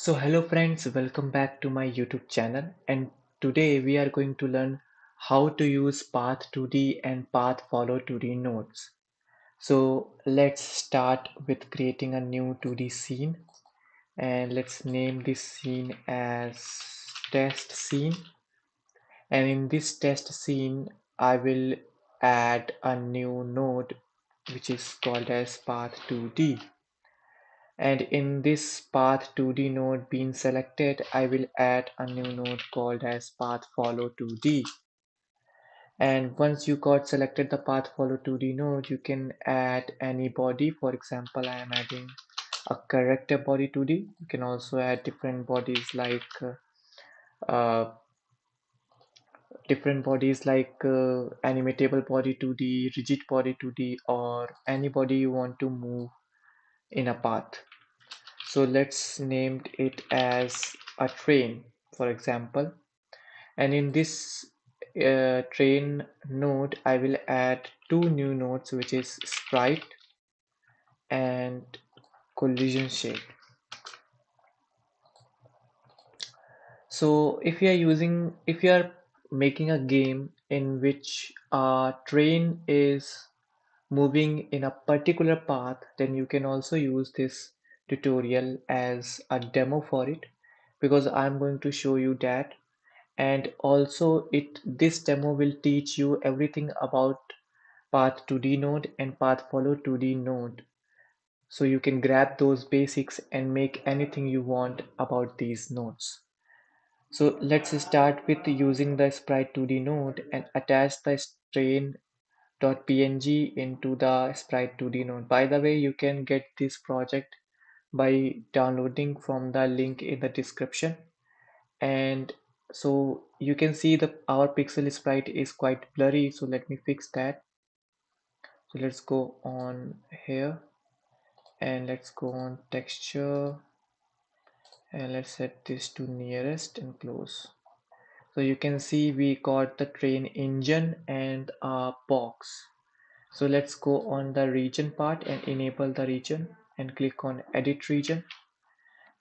So hello friends, welcome back to my YouTube channel, and today we are going to learn how to use Path2d and Pathfollow2d nodes. So let's start with creating a new 2D scene, and let's name this scene as test scene. And in this test scene I will add a new node which is called as Path2d. And in this Path2d node being selected, I will add a new node called as Pathfollow2d. And once you got selected the Pathfollow2d node, you can add any body. For example, I am adding a character body 2D. You can also add different bodies like uh, animatable body 2D, rigid body 2D, or any body you want to move in a path. So let's name it as a train, for example. And in this train node, I will add two new nodes, which is sprite and collision shape. So if you are making a game in which a train is moving in a particular path, then you can also use this tutorial as a demo for it, because I'm going to show you that. And also this demo will teach you everything about Path2d node and Pathfollow2d node, so you can grab those basics and make anything you want about these nodes. So let's start with using the sprite 2D node and attach the strain.png into the sprite 2D node. By the way, you can get this project by downloading from the link in the description. And so you can see our pixel sprite is quite blurry, so let me fix that. So let's go on here and let's go on texture and let's set this to nearest and close. So you can see we got the train engine and a box. So let's go on the region part and enable the region and click on edit region.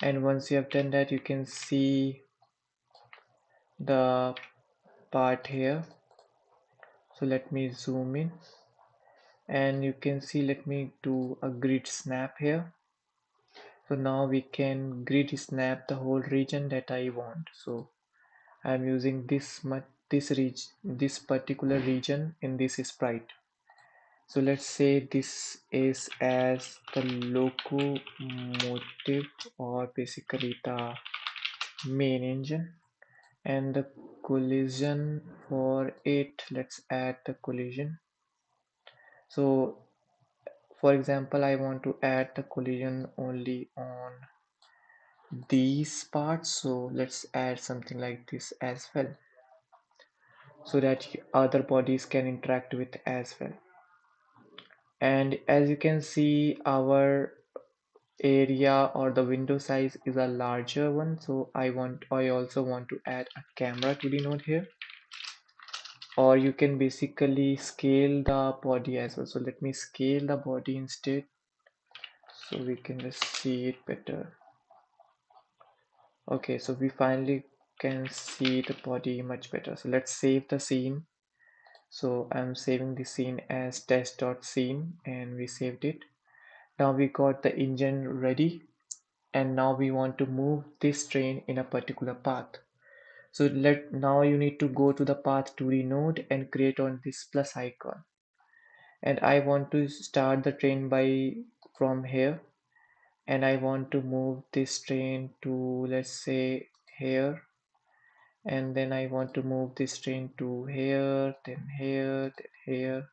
And once you have done that, you can see the part here. So let me zoom in and you can see, let me do a grid snap here. So now we can grid snap the whole region that I want. So I'm using this particular region in this sprite. So let's say this is as the locomotive, or basically the main engine, and the collision for it, let's add the collision. So for example, I want to add the collision only on these parts, so let's add something like this as well, so that other bodies can interact with as well. And as you can see, our area or the window size is a larger one, so I also want to add a camera to the node here, or you can basically scale the body as well. So let me scale the body instead so we can just see it better. Okay, so we finally can see the body much better. So let's save the scene. So I'm saving the scene as test.scene and we saved it. Now we got the engine ready, and now we want to move this train in a particular path. So now you need to go to the Path2d node and create on this plus icon. And I want to start the train from here, and I want to move this train to, let's say, here, and then I want to move this train to here, then here, then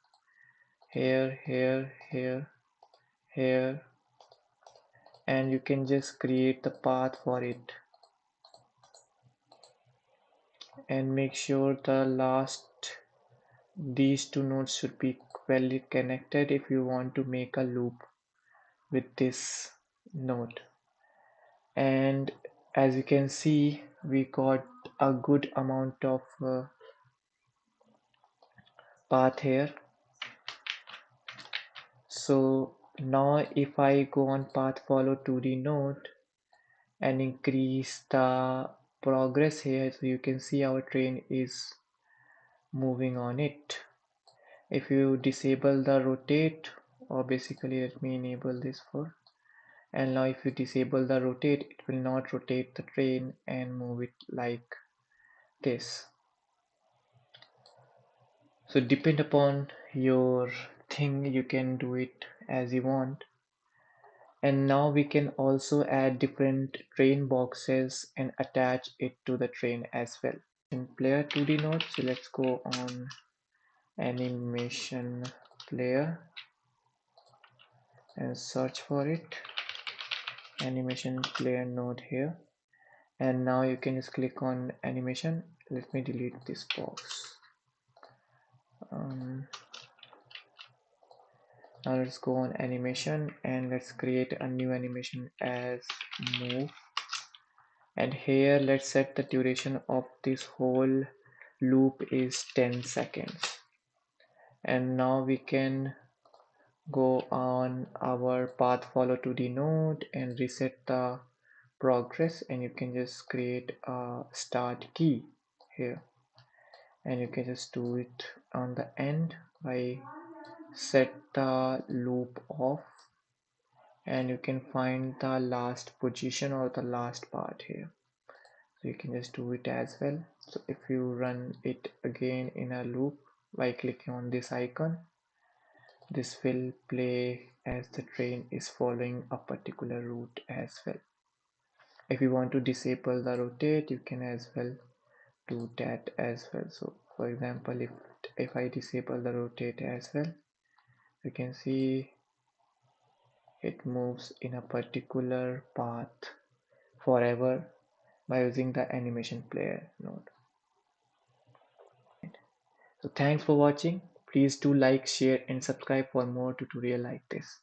here, here, and you can just create the path for it and make sure these two nodes should be well connected if you want to make a loop with this node. And as you can see, we got a good amount of path here. So now if I go on Pathfollow2d node and increase the progress here, so you can see our train is moving on it. If you disable the rotate, or basically let me enable this for, and now if you disable the rotate, it will not rotate the train and move it like this. So depend upon your thing, you can do it as you want. And now we can also add different train boxes and attach it to the train as well. In player 2D node, so let's go on animation player and search for it, animation player node here. And now you can just click on animation. Let me delete this box. Now let's go on animation and let's create a new animation as move. And here let's set the duration of this whole loop is 10 seconds. And now we can go on our Pathfollow2d node and reset the progress, and you can just create a start key here, and you can just do it on the end by set the loop off, and you can find the last position or the last part here, so you can just do it as well. So if you run it again in a loop by clicking on this icon, this will play as the train is following a particular route as well. If you want to disable the rotate, you can as well do that as well. So for example, if I disable the rotate as well, you can see it moves in a particular path forever by using the animation player node. So thanks for watching. Please do like, share and subscribe for more tutorial like this.